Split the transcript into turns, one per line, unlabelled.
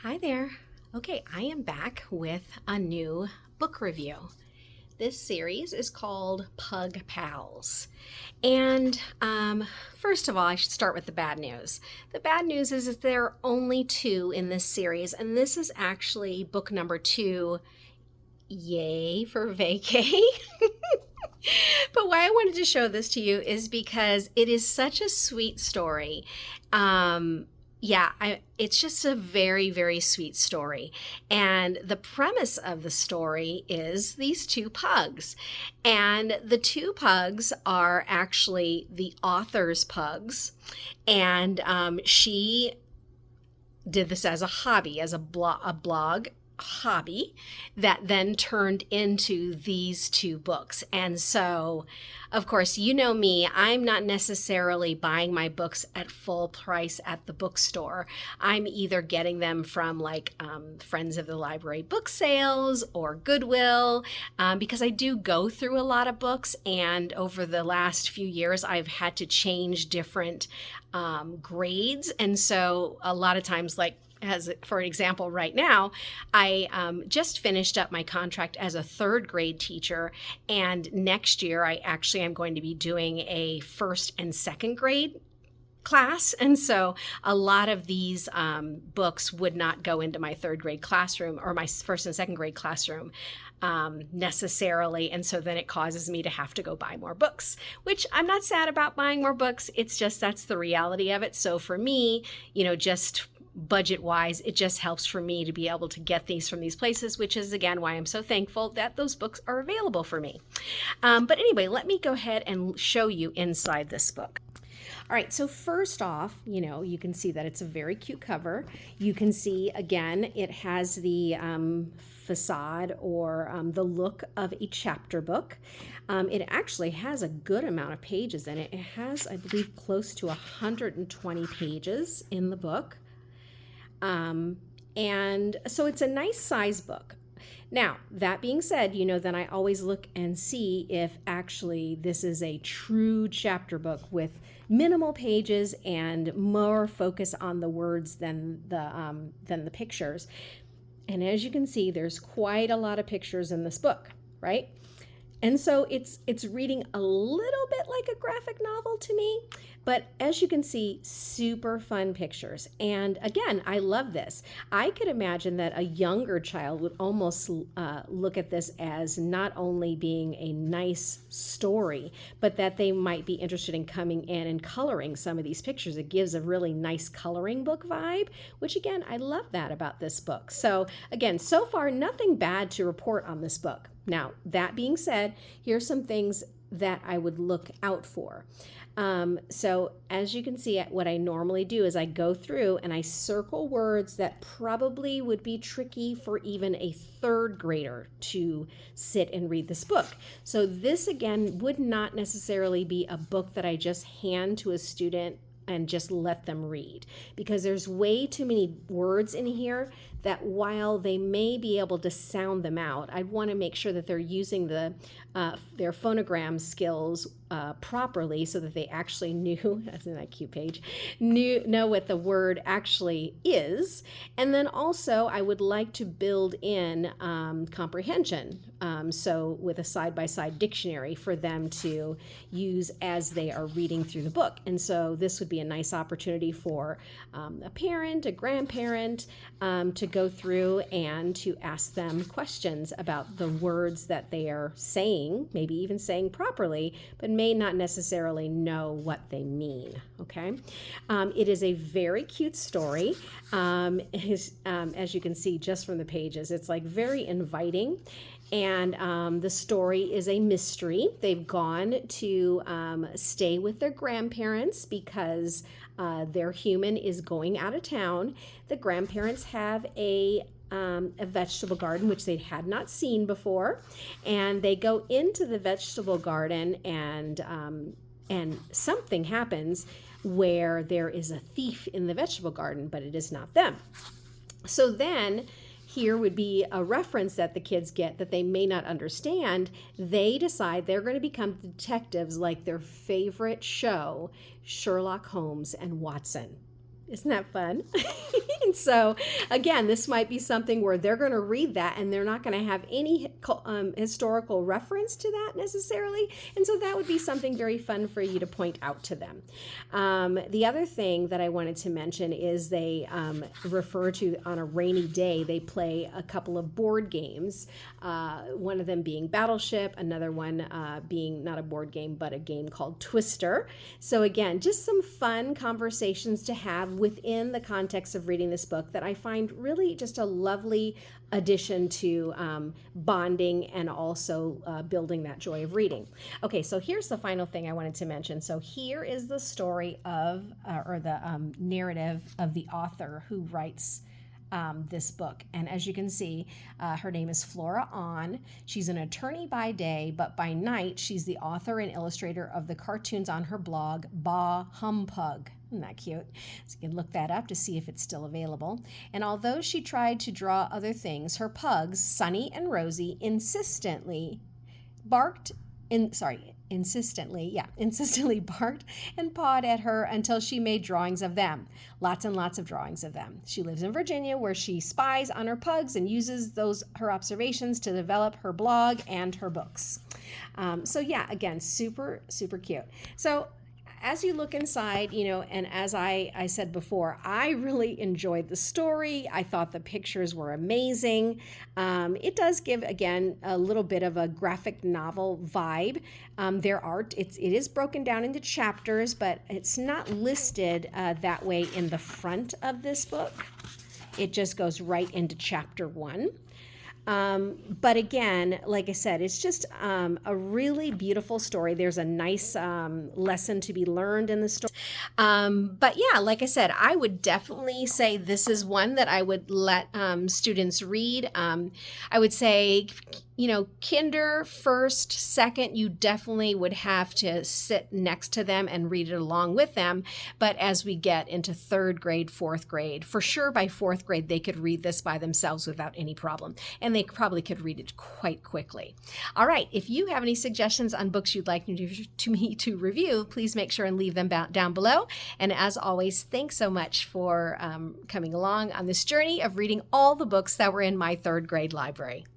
Hi there. Okay, I am back with a new book review. This series is called Pug Pals. And first of all, I should start with the bad news. The bad news is that there are only two in this series, and this is actually book number two. Yay for vacay. But why I wanted to show this to you is because it is such a sweet story. It's just a very, very sweet story. And the premise of the story is these two pugs. And the two pugs are actually the author's pugs. And she did this as a hobby, as a blog hobby that then turned into these two books. And so, of course, you know me, I'm not necessarily buying my books at full price at the bookstore. I'm either getting them from Friends of the Library book sales or Goodwill, because I do go through a lot of books. And over the last few years, I've had to change different grades. And so a lot of times, as for example, right now, I just finished up my contract as a third grade teacher, and next year I actually am going to be doing a first and second grade class. And so a lot of these books would not go into my third grade classroom or my first and second grade classroom necessarily. And so then it causes me to have to go buy more books, which I'm not sad about buying more books. It's just that's the reality of it. So for me, just budget wise, it just helps for me to be able to get these from these places, which is again why I'm so thankful that those books are available for me. But anyway, let me go ahead and show you inside this book. All right, so first off, you can see that it's a very cute cover. You can see, again, it has the facade or the look of a chapter book. It actually has a good amount of pages in it. It has, I believe, close to 120 pages in the book. And so it's a nice size book. Now, that being said, then I always look and see if actually this is a true chapter book with minimal pages and more focus on the words than the pictures. And as you can see, there's quite a lot of pictures in this book, right? And so it's reading a little bit like a graphic novel to me, but as you can see, super fun pictures. And again, I love this. I could imagine that a younger child would almost look at this as not only being a nice story, but that they might be interested in coming in and coloring some of these pictures. It gives a really nice coloring book vibe, which again, I love that about this book. So again, so far, nothing bad to report on this book. Now, that being said, here's some things that I would look out for. So as you can see, what I normally do is I go through and I circle words that probably would be tricky for even a third grader to sit and read this book. So this, again, would not necessarily be a book that I just hand to a student and just let them read, because there's way too many words in here that while they may be able to sound them out, I want to make sure that they're using their phonogram skills properly so that they actually that's in that cute page, know what the word actually is. And then also I would like to build in comprehension. So with a side-by-side dictionary for them to use as they are reading through the book. And so this would be a nice opportunity for a parent, a grandparent, to go through and to ask them questions about the words that they are saying, maybe even saying properly, but may not necessarily know what they mean, okay? It is a very cute story. As you can see just from the pages, it's very inviting. And the story is a mystery. They've gone to stay with their grandparents because their human is going out of town. The grandparents have a vegetable garden, which they had not seen before. And they go into the vegetable garden and something happens where there is a thief in the vegetable garden, but it is not them. So then here would be a reference that the kids get that they may not understand. They decide they're going to become detectives like their favorite show, Sherlock Holmes and Watson. Isn't that fun? And so, again, this might be something where they're going to read that and they're not going to have any historical reference to that necessarily. And so that would be something very fun for you to point out to them. The other thing that I wanted to mention is they refer to, on a rainy day, they play a couple of board games, one of them being Battleship, another one being not a board game, but a game called Twister. So again, just some fun conversations to have within the context of reading this book that I find really just a lovely addition to bonding and also building that joy of reading. Okay, so here's the final thing I wanted to mention. So here is the story of, or the narrative of the author who writes this book. And as you can see, her name is Flora Ahn. She's an attorney by day, but by night, she's the author and illustrator of the cartoons on her blog, Bah Humpug. Isn't that cute? So you can look that up to see if it's still available. And although she tried to draw other things, her pugs, Sunny and Rosie, insistently barked and pawed at her until she made drawings of them. Lots and lots of drawings of them. She lives in Virginia, where she spies on her pugs and uses her observations to develop her blog and her books. So yeah, again, super, super cute. So as you look inside, and as I said before, I really enjoyed the story. I thought the pictures were amazing. It does give, again, a little bit of a graphic novel vibe. It is broken down into chapters, but it's not listed that way in the front of this book. It just goes right into chapter 1. But again, like I said, it's just a really beautiful story. There's a nice lesson to be learned in the story. But yeah, like I said, I would definitely say this is one that I would let students read. I would say, kinder, first, second, you definitely would have to sit next to them and read it along with them. But as we get into third grade, fourth grade, for sure by fourth grade, they could read this by themselves without any problem. And they probably could read it quite quickly. All right, if you have any suggestions on books you'd like me to review, please make sure and leave them down below. And as always, thanks so much for coming along on this journey of reading all the books that were in my third grade library.